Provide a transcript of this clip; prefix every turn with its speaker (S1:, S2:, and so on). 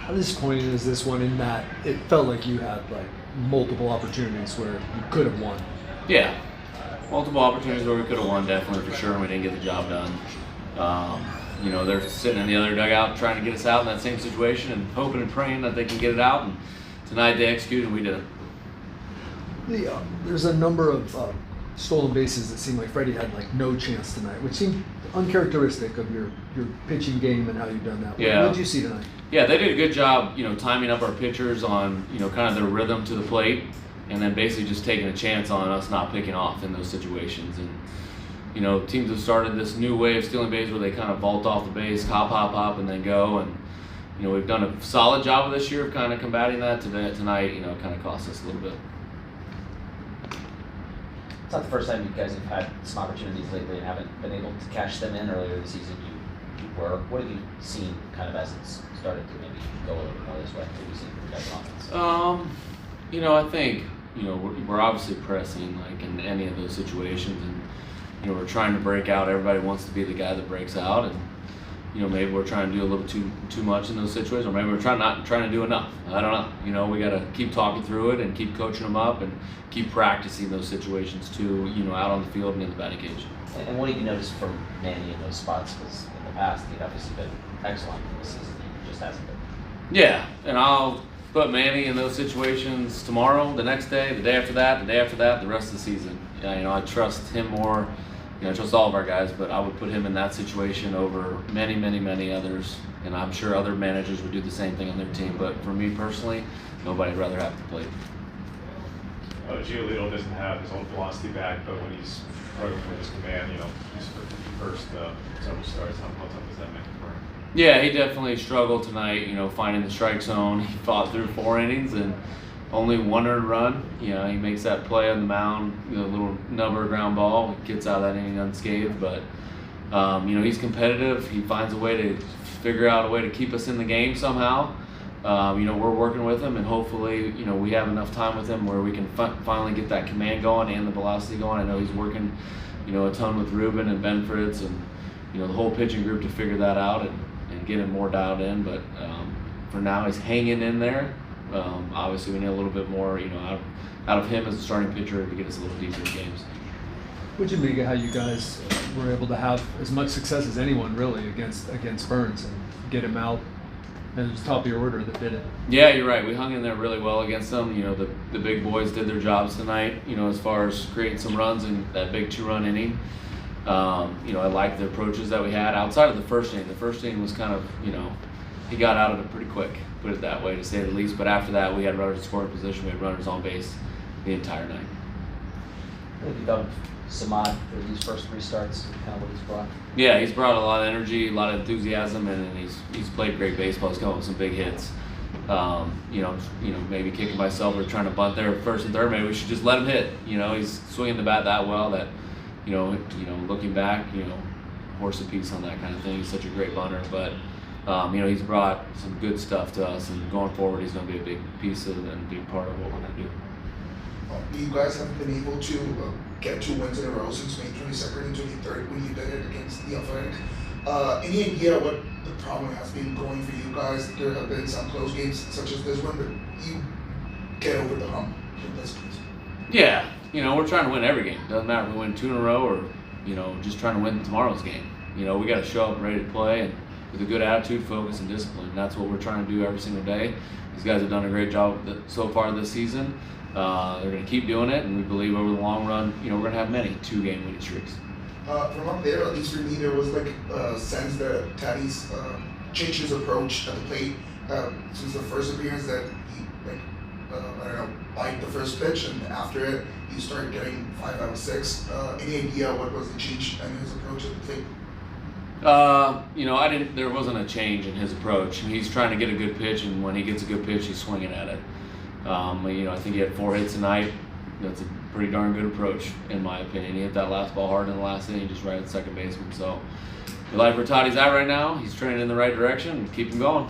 S1: How disappointing is this one in that it felt like you had like multiple opportunities where you could have won?
S2: Yeah, multiple opportunities where we could have won, definitely for sure, and we didn't get the job done. They're sitting in the other dugout trying to get us out in that same situation and hoping and praying that they can get it out. And tonight they executed and we didn't.
S1: There's a number of stolen bases that seemed like Freddie had like no chance tonight, which seemed uncharacteristic of your pitching game and how you've done that.
S2: Yeah.
S1: What did you see tonight?
S2: Yeah, they did a good job, timing up our pitchers on, kind of their rhythm to the plate, and then basically just taking a chance on us not picking off in those situations. And, teams have started this new way of stealing bases where they kind of vault off the base, hop, and then go. And, we've done a solid job this year of kind of combating that. Tonight, it kind of cost us a little bit.
S3: It's not the first time you guys have had some opportunities lately and haven't been able to cash them in. Earlier this season, you were. What have you seen kind of as it's started to maybe go a little bit more this way? What have you seen from your guys' offense?
S2: I think, we're obviously pressing like in any of those situations, and, we're trying to break out. Everybody wants to be the guy that breaks out, and, maybe we're trying to do a little too much in those situations, or maybe we're not trying to do enough. I don't know. We got to keep talking through it and keep coaching them up and keep practicing those situations too, out on the field and in the batting cage.
S3: And what have you noticed from Manny in those spots? Because in the past, he'd obviously been excellent this season. He just hasn't been.
S2: Yeah, and I'll put Manny in those situations tomorrow, the next day, the day after that, the rest of the season. Yeah, I trust him more. I trust all of our guys, but I would put him in that situation over many others. And I'm sure other managers would do the same thing on their team. But for me personally, nobody'd rather have to play.
S4: Giolito doesn't have his own velocity back, but when he's struggling with his command, he's first several starts. How tough does that make for him?
S2: Yeah, he definitely struggled tonight, finding the strike zone. He fought through 4 innings and only 1 earned run. He makes that play on the mound, little number ground ball, gets out of that inning unscathed. But, he's competitive. He finds a way to figure out a way to keep us in the game somehow. We're working with him, and hopefully, we have enough time with him where we can finally get that command going and the velocity going. I know he's working, a ton with Ruben and Ben Fritz and, the whole pitching group to figure that out and get him more dialed in. But for now, he's hanging in there. Obviously, we need a little bit more, out of him as a starting pitcher to get us a little deeper in games.
S1: What'd you make of how you guys were able to have as much success as anyone really against Burns and get him out? And it was top of your order that did it.
S2: Yeah, you're right. We hung in there really well against them. The big boys did their jobs tonight, as far as creating some runs in that big 2-run inning. I liked the approaches that we had outside of the first inning. The first inning was kind of, he got out of it pretty quick, put it that way, to say the least. But after that, we had runners in scoring position. We had runners on base the entire night.
S3: What have you done with Samad for these first 3 starts, kind of what he's brought?
S2: Yeah, he's brought a lot of energy, a lot of enthusiasm, and he's played great baseball. He's come up with some big hits. Maybe kicking myself or trying to bunt there first and third. Maybe we should just let him hit. He's swinging the bat that well that, looking back, horse apiece on that kind of thing. He's such a great bunter, but he's brought some good stuff to us, and going forward, he's going to be a big piece of and a big part of what we're going to do.
S5: You guys have been able to get 2 wins in a row since May 22nd and 23rd when you did it against the Athletic. Any idea what the problem has been going for you guys? There have been some close games such as this one, but you get over the hump in this case.
S2: Yeah, we're trying to win every game. Doesn't matter if we win 2 in a row or, just trying to win tomorrow's game. We got to show up ready to play and with a good attitude, focus, and discipline. And that's what we're trying to do every single day. These guys have done a great job so far this season. They're going to keep doing it, and we believe over the long run, we're going to have many 2-game winning streaks.
S5: From up there, at least for me, there was like a sense that Taddy's changed his approach at the plate since the first appearance, that he liked the first pitch, and after it, he started getting 5 out of 6. Any idea what was the change in his approach at the plate?
S2: There wasn't a change in his approach. He's trying to get a good pitch, and when he gets a good pitch, he's swinging at it. I think he had 4 hits tonight. That's a pretty darn good approach, in my opinion. He hit that last ball hard in the last inning, just right at the second baseman. So, we like where Toddy's at right now. He's trending in the right direction. Keep him going.